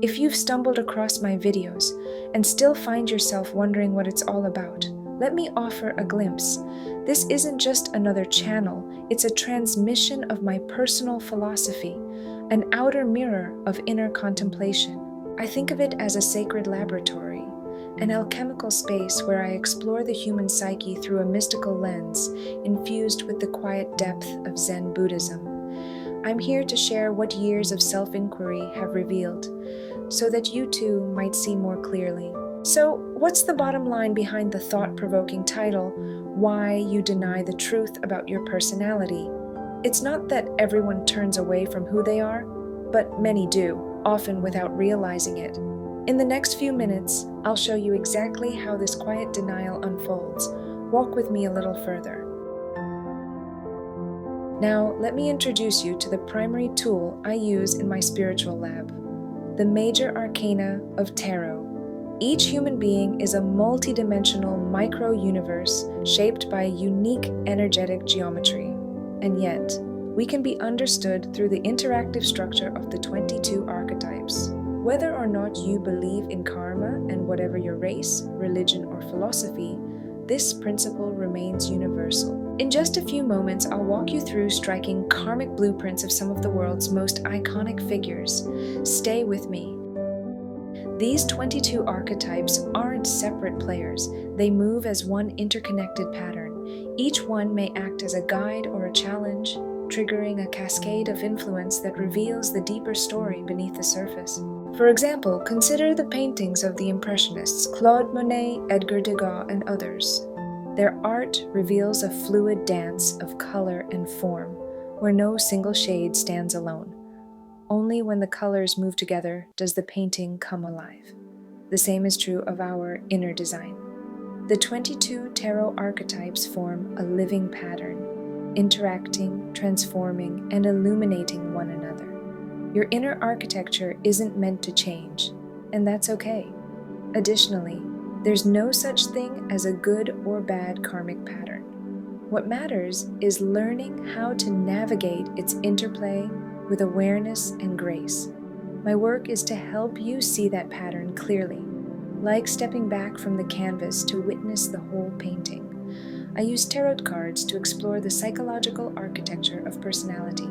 If you've stumbled across my videos and still find yourself wondering what it's all about, let me offer a glimpse. This isn't just another channel, it's a transmission of my personal philosophy, an outer mirror of inner contemplation. I think of it as a sacred laboratory, an alchemical space where I explore the human psyche through a mystical lens, infused with the quiet depth of Zen Buddhism. I'm here to share what years of self-inquiry have revealed, so that you too might see more clearly. So, what's the bottom line behind the thought-provoking title, Why You Deny the Truth About Your Personality? It's not that everyone turns away from who they are, but many do, often without realizing it. In the next few minutes, I'll show you exactly how this quiet denial unfolds. Walk with me a little further. Now, let me introduce you to the primary tool I use in my spiritual lab, the major arcana of tarot. Each human being is a multidimensional micro-universe shaped by a unique energetic geometry. And yet, we can be understood through the interactive structure of the 22 archetypes. Whether or not you believe in karma and whatever your race, religion, or philosophy, this principle remains universal. In just a few moments, I'll walk you through striking karmic blueprints of some of the world's most iconic figures. Stay with me. These 22 archetypes aren't separate players. They move as one interconnected pattern. Each one may act as a guide or a challenge, triggering a cascade of influence that reveals the deeper story beneath the surface. For example, consider the paintings of the Impressionists, Claude Monet, Edgar Degas, and others. Their art reveals a fluid dance of color and form, where no single shade stands alone. Only when the colors move together does the painting come alive. The same is true of our inner design. The 22 tarot archetypes form a living pattern, interacting, transforming, and illuminating one another. Your inner architecture isn't meant to change, and that's okay. Additionally, there's no such thing as a good or bad karmic pattern. What matters is learning how to navigate its interplay with awareness and grace. My work is to help you see that pattern clearly, like stepping back from the canvas to witness the whole painting. I use tarot cards to explore the psychological architecture of personality.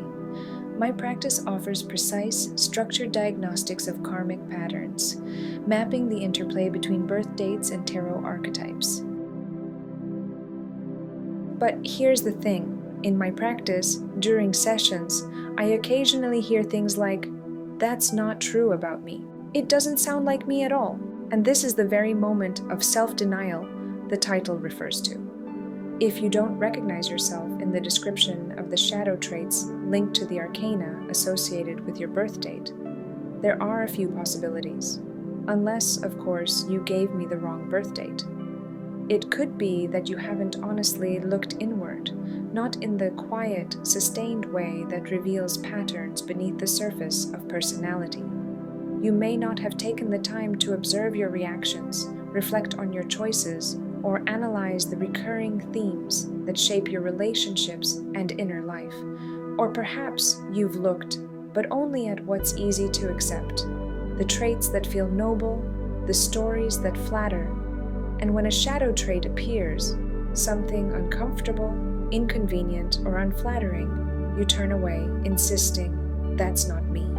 My practice offers precise, structured diagnostics of karmic patterns, mapping the interplay between birth dates and tarot archetypes. But here's the thing. In my practice, during sessions, I occasionally hear things like, "That's not true about me. It doesn't sound like me at all." And this is the very moment of self-denial the title refers to. If you don't recognize yourself in the description of the shadow traits linked to the arcana associated with your birth date, there are a few possibilities. Unless, of course, you gave me the wrong birth date. It could be that you haven't honestly looked inward, not in the quiet, sustained way that reveals patterns beneath the surface of personality. You may not have taken the time to observe your reactions, reflect on your choices, or analyze the recurring themes that shape your relationships and inner life. Or perhaps you've looked, but only at what's easy to accept, the traits that feel noble, the stories that flatter. And when a shadow trait appears, something uncomfortable, inconvenient, or unflattering, you turn away, insisting, "That's not me."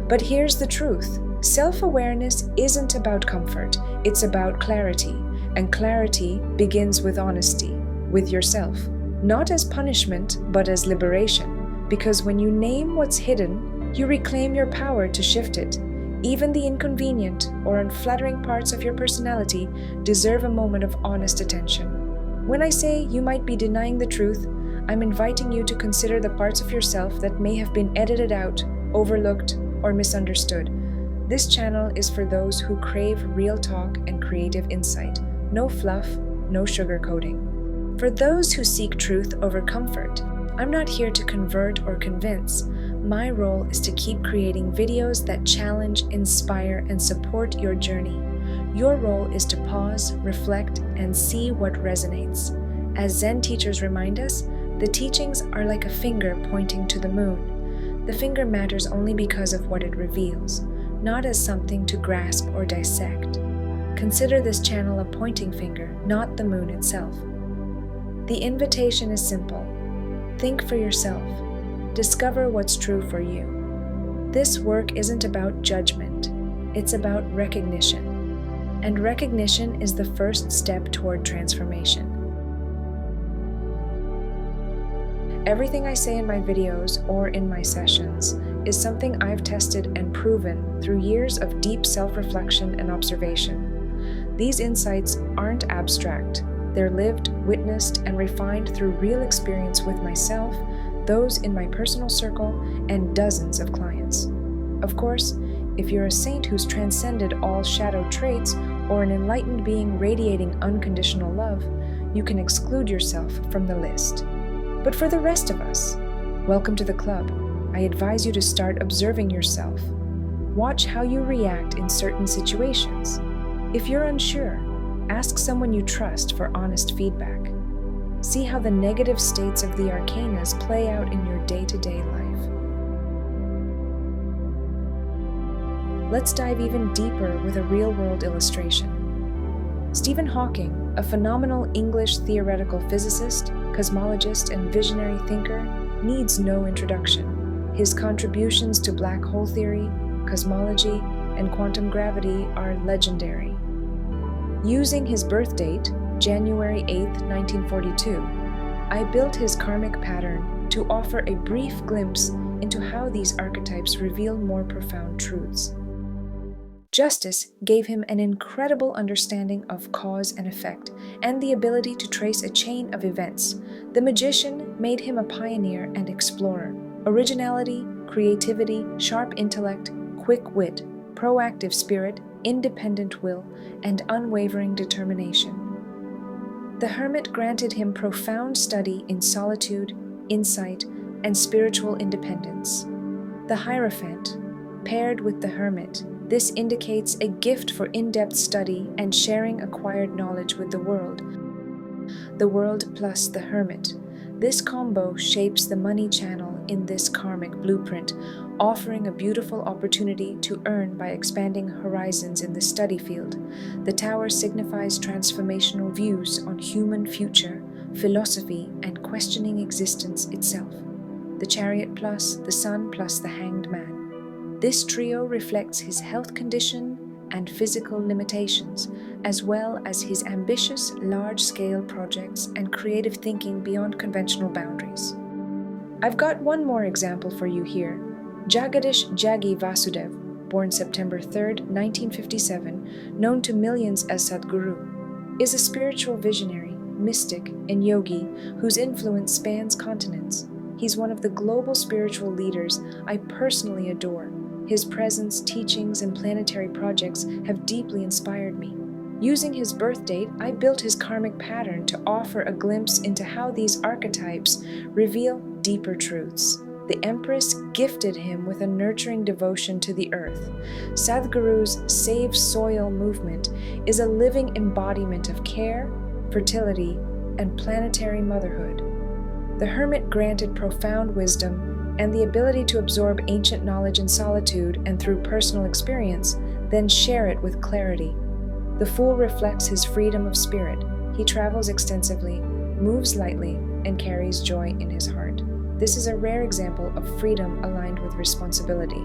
But here's the truth. Self-awareness isn't about comfort, it's about clarity. And clarity begins with honesty, with yourself. Not as punishment, but as liberation. Because when you name what's hidden, you reclaim your power to shift it. Even the inconvenient or unflattering parts of your personality deserve a moment of honest attention. When I say you might be denying the truth, I'm inviting you to consider the parts of yourself that may have been edited out, overlooked, or misunderstood. This channel is for those who crave real talk and creative insight. No fluff, no sugarcoating. For those who seek truth over comfort, I'm not here to convert or convince. My role is to keep creating videos that challenge, inspire, and support your journey. Your role is to pause, reflect, and see what resonates. As Zen teachers remind us, the teachings are like a finger pointing to the moon. The finger matters only because of what it reveals. not as something to grasp or dissect. Consider this channel a pointing finger, not the moon itself. The invitation is simple. Think for yourself. Discover what's true for you. This work isn't about judgment. It's about recognition. And recognition is the first step toward transformation. Everything I say in my videos or in my sessions is something I've tested and proven through years of deep self-reflection and observation. These insights aren't abstract. They're lived, witnessed, and refined through real experience with myself, those in my personal circle, and dozens of clients. Of course, if you're a saint who's transcended all shadow traits or an enlightened being radiating unconditional love, you can exclude yourself from the list. But for the rest of us, welcome to the club. I advise you to start observing yourself. Watch how you react in certain situations. If you're unsure, ask someone you trust for honest feedback. See how the negative states of the arcanas play out in your day-to-day life. Let's dive even deeper with a real-world illustration. Stephen Hawking, a phenomenal English theoretical physicist, cosmologist, and visionary thinker, needs no introduction. His contributions to black hole theory, cosmology, and quantum gravity are legendary. Using his birth date, January 8, 1942, I built his karmic pattern to offer a brief glimpse into how these archetypes reveal more profound truths. Justice gave him an incredible understanding of cause and effect, and the ability to trace a chain of events. The magician made him a pioneer and explorer. Originality, creativity, sharp intellect, quick wit, proactive spirit, independent will, and unwavering determination. The hermit granted him profound study in solitude, insight, and spiritual independence. The Hierophant, paired with the hermit, this indicates a gift for in-depth study and sharing acquired knowledge with the world. The world plus the hermit. This combo shapes the money channel in this karmic blueprint, offering a beautiful opportunity to earn by expanding horizons in the study field. The tower signifies transformational views on human future, philosophy, and questioning existence itself. The chariot plus the sun plus the hanged man. This trio reflects his health condition and physical limitations, as well as his ambitious, large-scale projects and creative thinking beyond conventional boundaries. I've got one more example for you here. Jagadish Jagi Vasudev, born September 3, 1957, known to millions as Sadhguru, is a spiritual visionary, mystic, and yogi whose influence spans continents. He's one of the global spiritual leaders I personally adore. His presence, teachings, and planetary projects have deeply inspired me. Using his birth date, I built his karmic pattern to offer a glimpse into how these archetypes reveal deeper truths. The Empress gifted him with a nurturing devotion to the earth. Sadhguru's Save Soil movement is a living embodiment of care, fertility, and planetary motherhood. The hermit granted profound wisdom and the ability to absorb ancient knowledge in solitude and through personal experience, then share it with clarity. The Fool reflects his freedom of spirit. He travels extensively, moves lightly, and carries joy in his heart. This is a rare example of freedom aligned with responsibility.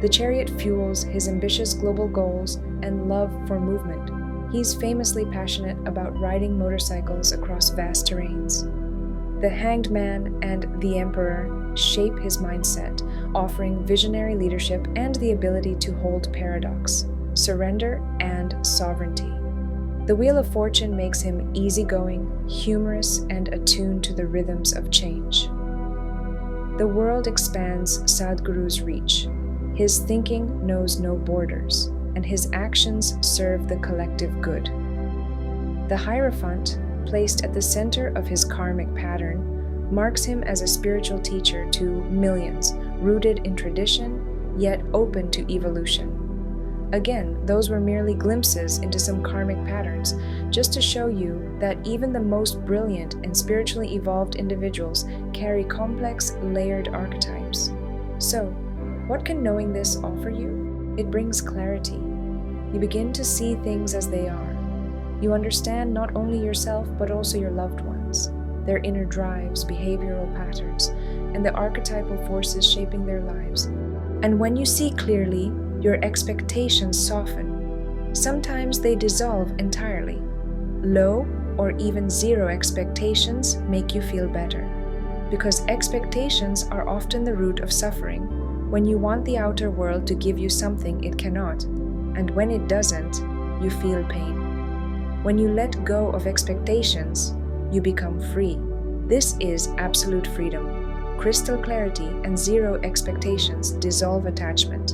The chariot fuels his ambitious global goals and love for movement. He's famously passionate about riding motorcycles across vast terrains. The Hanged Man and the Emperor shape his mindset, offering visionary leadership and the ability to hold paradox, surrender, and sovereignty. The Wheel of Fortune makes him easygoing, humorous, and attuned to the rhythms of change. The world expands Sadhguru's reach. His thinking knows no borders, and his actions serve the collective good. The Hierophant, placed at the center of his karmic pattern, marks him as a spiritual teacher to millions, rooted in tradition, yet open to evolution. Again, those were merely glimpses into some karmic patterns, just to show you that even the most brilliant and spiritually evolved individuals carry complex, layered archetypes. So, what can knowing this offer you? It brings clarity. You begin to see things as they are. You understand not only yourself but also your loved ones, their inner drives, behavioral patterns, and the archetypal forces shaping their lives. And when you see clearly, your expectations soften. Sometimes they dissolve entirely. Low or even zero expectations make you feel better, because expectations are often the root of suffering. When you want the outer world to give you something it cannot, and when it doesn't, you feel pain. When you let go of expectations, you become free. This is absolute freedom. Crystal clarity and zero expectations dissolve attachment.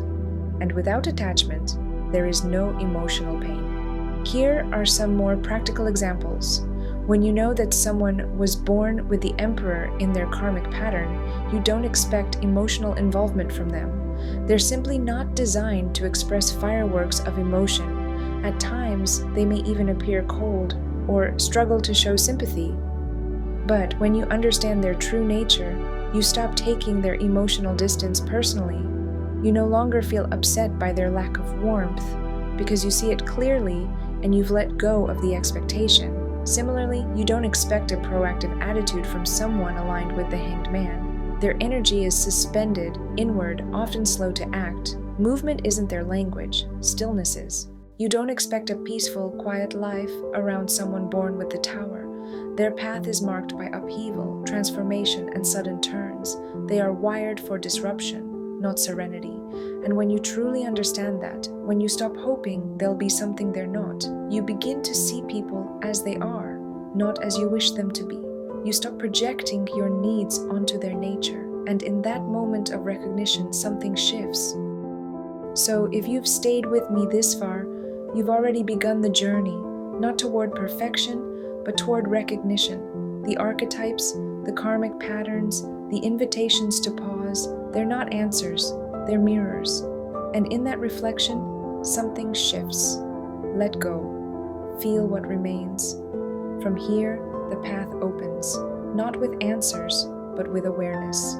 And without attachment, there is no emotional pain. Here are some more practical examples. When you know that someone was born with the Emperor in their karmic pattern, you don't expect emotional involvement from them. They're simply not designed to express fireworks of emotion. At times, they may even appear cold or struggle to show sympathy. But when you understand their true nature, you stop taking their emotional distance personally. You no longer feel upset by their lack of warmth, because you see it clearly and you've let go of the expectation. Similarly, you don't expect a proactive attitude from someone aligned with the Hanged Man. Their energy is suspended, inward, often slow to act. Movement isn't their language, stillness is. You don't expect a peaceful, quiet life around someone born with the Tower. Their path is marked by upheaval, transformation, and sudden turns. They are wired for disruption, not serenity. And when you truly understand that, when you stop hoping they'll be something they're not, you begin to see people as they are, not as you wish them to be. You stop projecting your needs onto their nature, and in that moment of recognition, something shifts. So if you've stayed with me this far, you've already begun the journey, not toward perfection, but toward recognition. The archetypes, the karmic patterns, the invitations to pause, they're not answers, they're mirrors. And in that reflection, something shifts. Let go. Feel what remains. From here, the path opens, not with answers, but with awareness.